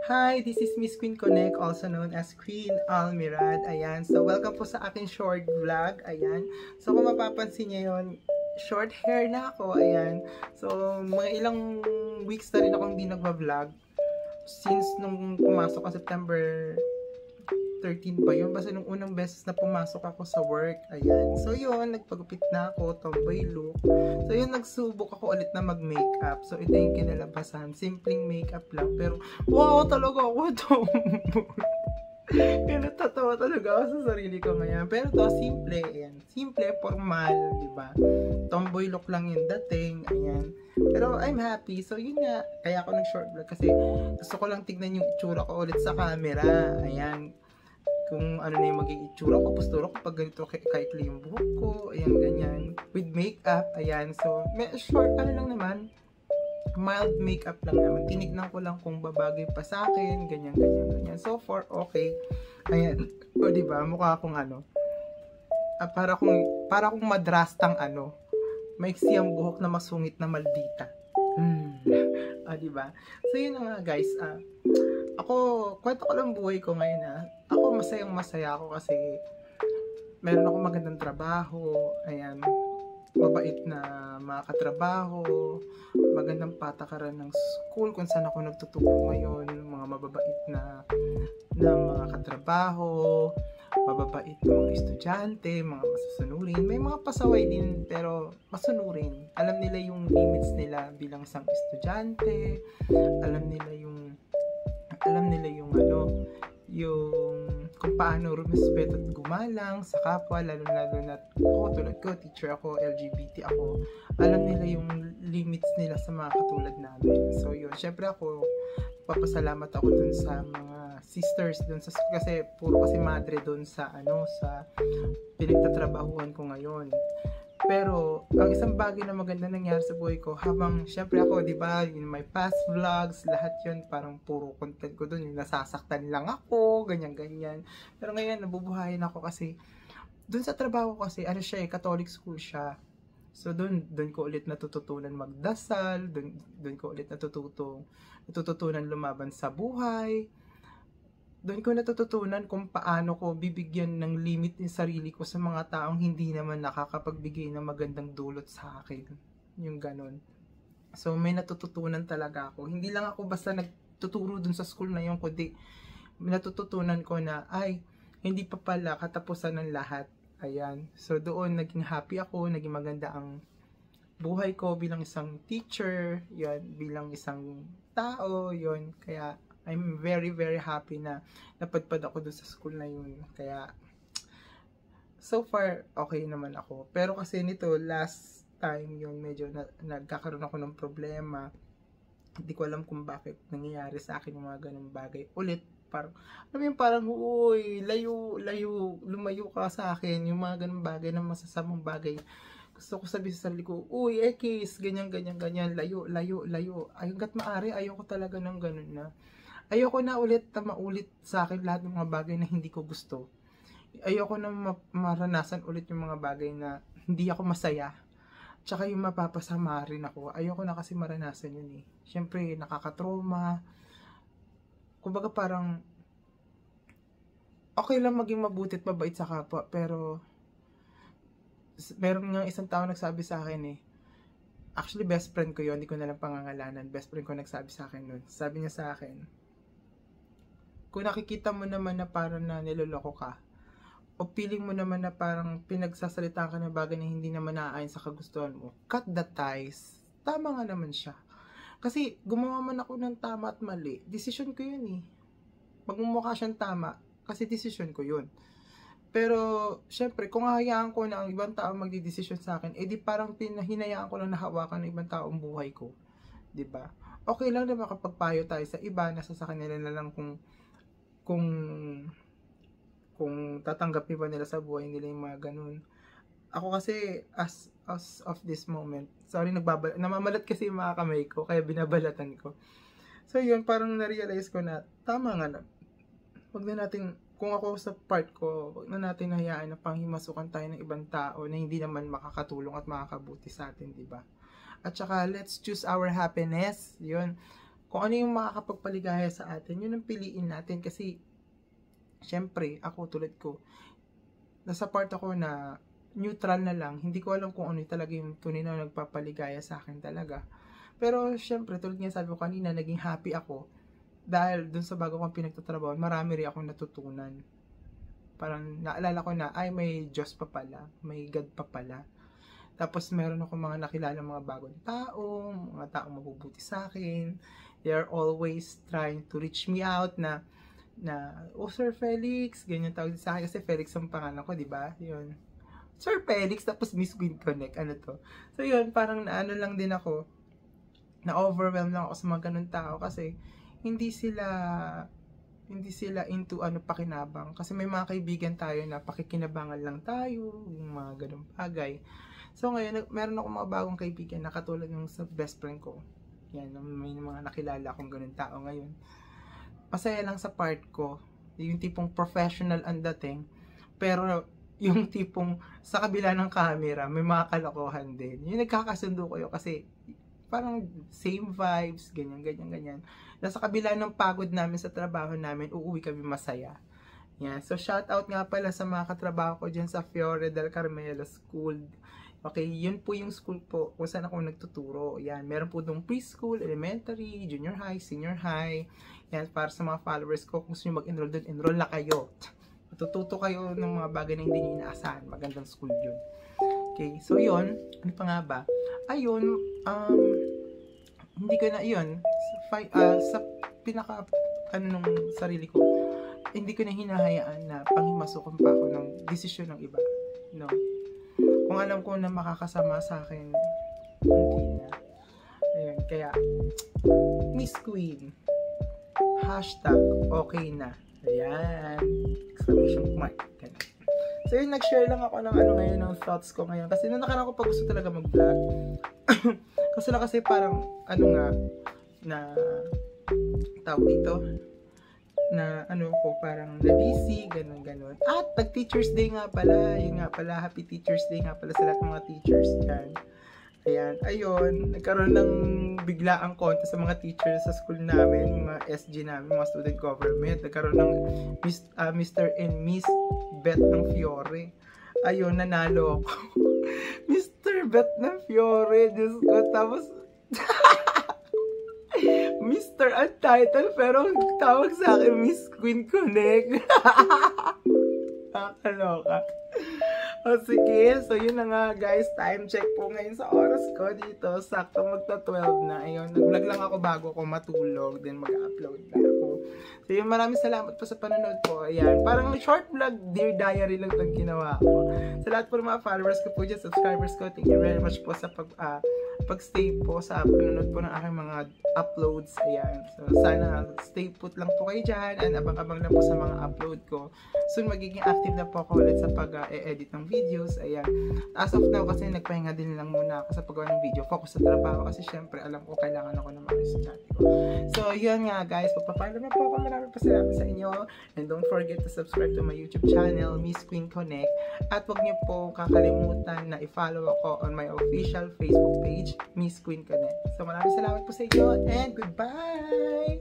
Hi, this is Miss Queen Connect, also known as Queen Almirad. Ayan, so welcome po sa aking short vlog. Ayan, so kung mapapansin niyo yun, short hair na ako. Ayan, so mga ilang weeks na rin akong hindi nagva-vlog since nung pumasok ka September 13 ba yun? Basta nung unang beses na pumasok ako sa work. Ayan. So yun, nagpagupit na ako, tomboy look. So yun, nagsubok ako ulit na mag-makeup. So ito yung kinalabasan. Simpleng makeup lang. Pero wow, talaga ako tomboy. Kaya natatawa talaga ako sa sarili ko ngayon. Pero to, simple. Ayan. Simple, formal. Diba? Tomboy look lang yung dating. Ayan. Pero I'm happy. So yun nga. Kaya ako nag-short vlog. Kasi gusto ko lang tignan yung itsura ko ulit sa camera. Ayan. Kung ano na yung magiging itsura ko, postura ko pag ganito kaikli yung buhok ko, ayan, ganyan, with makeup, ayan, so, short, ano lang naman, mild makeup lang naman, tinignan ko lang kung babagay pa sa akin, ganyan, so far, okay, ayan, o diba, mukha akong ano, para kung madrastang ano, maiksi ang buhok na masungit na maldita, diba, so yun na nga guys, ako, kwento ko lang buhay ko ngayon ako masayang masaya ako kasi meron akong magandang trabaho, ayan, mabait na mga katrabaho, magandang patakaran ng school kung saan ako nagtuturo ngayon, mga mababait na mga katrabaho, mababait na mga estudyante, mga masusunurin, may mga pasaway din pero masunurin, alam nila yung limits nila bilang isang estudyante, alam nila yung yung kung paano rumispeto at gumalang sa kapwa, lalo na ako, tulad ko, teacher ako, LGBT ako, alam nila yung limits nila sa mga katulad namin. So yun, syempre ako, papasalamat ako dun sa mga sisters dun sa, kasi puro kasi madre dun sa sa pinagtatrabahuan ko ngayon. Pero, ang isang bagay na maganda nangyari sa buhay ko, habang, syempre ako, di ba, in my past vlogs, lahat yun, parang puro content ko dun, yung nasasaktan lang ako, ganyan-ganyan. Pero ngayon, nabubuhayin ako kasi, dun sa trabaho ko kasi, ano siya Catholic school siya. So, dun ko ulit natututunan magdasal, dun ko ulit natututunan lumaban sa buhay. Doon ko natututunan kung paano ko bibigyan ng limit yung sarili ko sa mga taong hindi naman nakakapagbigay ng magandang dulot sa akin. Yung ganun. So, may natututunan talaga ako. Hindi lang ako basta nagtuturo dun sa school na yun, kundi natututunan ko na, ay, hindi pa pala katapusan ng lahat. Ayan. So, doon naging happy ako, naging maganda ang buhay ko bilang isang teacher, yan, bilang isang tao, yon. Kaya, I'm very, very happy na napadpad ako doon sa school na yun. Kaya, so far, okay naman ako. Pero kasi nito, last time yun, medyo nagkakaroon ako ng problema. Hindi ko alam kung bakit nangyayari sa akin yung mga ganung bagay. Ulit, parang, alam mo yung parang, uy, lumayo ka sa akin. Yung mga ganung bagay na masasamang bagay. Gusto ko sabihin sa sarili ko, uy, Ekis, ganyan, layo. Hanggat maaari, ayoko talaga ng ganun na. Ayoko na ulit na maulit sa akin lahat ng mga bagay na hindi ko gusto. Ayoko na maranasan ulit yung mga bagay na hindi ako masaya. Tsaka yung mapapasama rin ako. Ayoko na kasi maranasan yun eh. Siyempre, nakakatrauma. Kumbaga parang, okay lang maging mabuti at mabait sa kapwa, pero meron nga isang tao nagsabi sa akin eh. Actually, best friend ko yun. Hindi ko na lang pangangalanan. Best friend ko nagsabi sa akin nun. Sabi niya sa akin, kung nakikita mo naman na parang na niloloko ka, o feeling mo naman na parang pinagsasalita ka ng bagay na hindi naman naaayon sa kagustuhan mo, cut the ties. Tama nga naman siya. Kasi gumawa man ako ng tama at mali, decision ko yun eh. Magmumukha siyang tama, kasi decision ko yun. Pero, syempre, kung hahayaan ko na ang ibang tao magdidesisyon sa akin, edi parang hinayaan ko lang na hawakan ng ibang tao ang buhay ko. 'Di ba? Okay lang na makapagpayo tayo sa iba, nasa sa kanila na lang kung tatanggapin ba nila sa buhay nila yung mga ganun. Ako kasi, as of this moment, sorry, namamalat kasi yung mga kamay ko, kaya binabalatan ko. So yun, parang na-realize ko na, tama nga na, wag na natin, kung ako sa part ko, wag na natin hayaan na panghimasukan tayo ng ibang tao na hindi naman makakatulong at makakabuti sa atin, di ba? At saka, let's choose our happiness, yun. kung ano yung makakapagpaligaya sa atin, yun ang piliin natin. Kasi, syempre, ako tulad ko, nasa part ako na neutral na lang. Hindi ko alam kung ano talaga yung tunay na nagpapaligaya sa akin talaga. Pero, syempre, tulad nga sabi ko kanina, naging happy ako. Dahil dun sa bago kong pinagtatrabaho, marami rin akong natutunan. Parang naalala ko na, ay may Diyos pa pala, may God pa pala. Tapos meron ako mga nakilala mga bagong tao, mga taong mabubuti sa akin. They are always trying to reach me out na oh Sir Felix, ganyan tawag sa akin kasi Felix ang pangalan ko, di ba? Yun. Sir Felix, tapos Miss Queen Connect, ano to? So yun, parang naano lang din ako, na-overwhelm lang ako sa mga ganun tao kasi hindi sila into pakinabang. Kasi may mga kaibigan tayo na pakikinabangan lang tayo, yung mga ganung bagay. So ngayon, meron ako mga bagong kaibigan na katulad ng sa best friend ko. Yan, may mga nakilala akong ganun tao ngayon. Masaya lang sa part ko, yung tipong professional ang dating, pero yung tipong sa kabila ng camera, may mga kalokohan din. Yung nagkakasundo ko yun kasi parang same vibes, ganyan. Nasa kabila ng pagod namin sa trabaho namin, uuwi kami masaya. Yan. So, shout out nga pala sa mga katrabaho ko dyan sa Fiore del Carmelo School. Okay, yun po yung school po kung saan ako nagtuturo. Yan, meron po dong preschool, elementary, junior high, senior high. Yan, para sa mga followers ko, kung gusto nyo mag-enroll doon, enroll na kayo. Matututo kayo ng mga bagay na hindi nyo inaasahan. Magandang school yun. Okay, so yun, ano pa nga ba? Ayun, hindi ko na yun, sa pinaka, nung sarili ko, hindi ko na hinahayaan na panghimasukan pa ako ng desisyon ng iba. No? Kung alam ko na makakasama sa akin, hindi na. Ayun, kaya, Miss Queen, hashtag, okay na. Ayan, exclamation mark. Ganun. So yun, nag-share lang ako ng ngayon, ng thoughts ko ngayon. Kasi nung nakaraan ko pa gusto talaga mag-vlog. kasi parang, na tawag dito, na ko, parang na-busy, ganun. At nag-Teacher's Day nga pala, yun nga pala, Happy Teacher's Day nga pala sa lahat ng mga teachers dyan. Ayan, ayun, nagkaroon ng biglaang contest sa mga teachers sa school namin, mga SG namin, mga student government. Nagkaroon ng Mr. and Miss Bet ng Fiore. Ayun, nanalo ako. Mr. Bet ng Fiore, Diyos ko, tapos Mr. Untitled, pero ang tawag sa akin, Miss Queen Connect. Nakakaloka. O sige, so yun na nga guys, time check po ngayon sa oras ko dito, sakto magta-12 na. Ayun, nag-vlog lang ako bago ako matulog, then mag-upload na ako. So yun, maraming salamat po sa panonood po. Ayan, parang short vlog, Dear Diary lang itong ginawa ko. Sa lahat po ng mga followers ko po dyan, subscribers ko, thank you very much po sa pag-stay po sa panonood po ng aking mga uploads. Ayan, so sana stay put lang po kayo dyan and abang-abang lang po sa mga upload ko. Soon magiging active na po ako ulit sa pag-edit ng videos. Ayan, as of now kasi nagpahinga din lang muna ako sa paggawa ng video, focus sa trabaho kasi syempre alam ko kailangan ako ng mga estudyante ko. So yun nga guys, magpapaalam na po ako. Maraming pasalamat sa inyo and don't forget to subscribe to my YouTube channel, Miss Queen Connect, at huwag niyo po kakalimutan na i-follow ako on my official Facebook page, Miss Queen Connect. So maraming salamat po sa inyo and goodbye!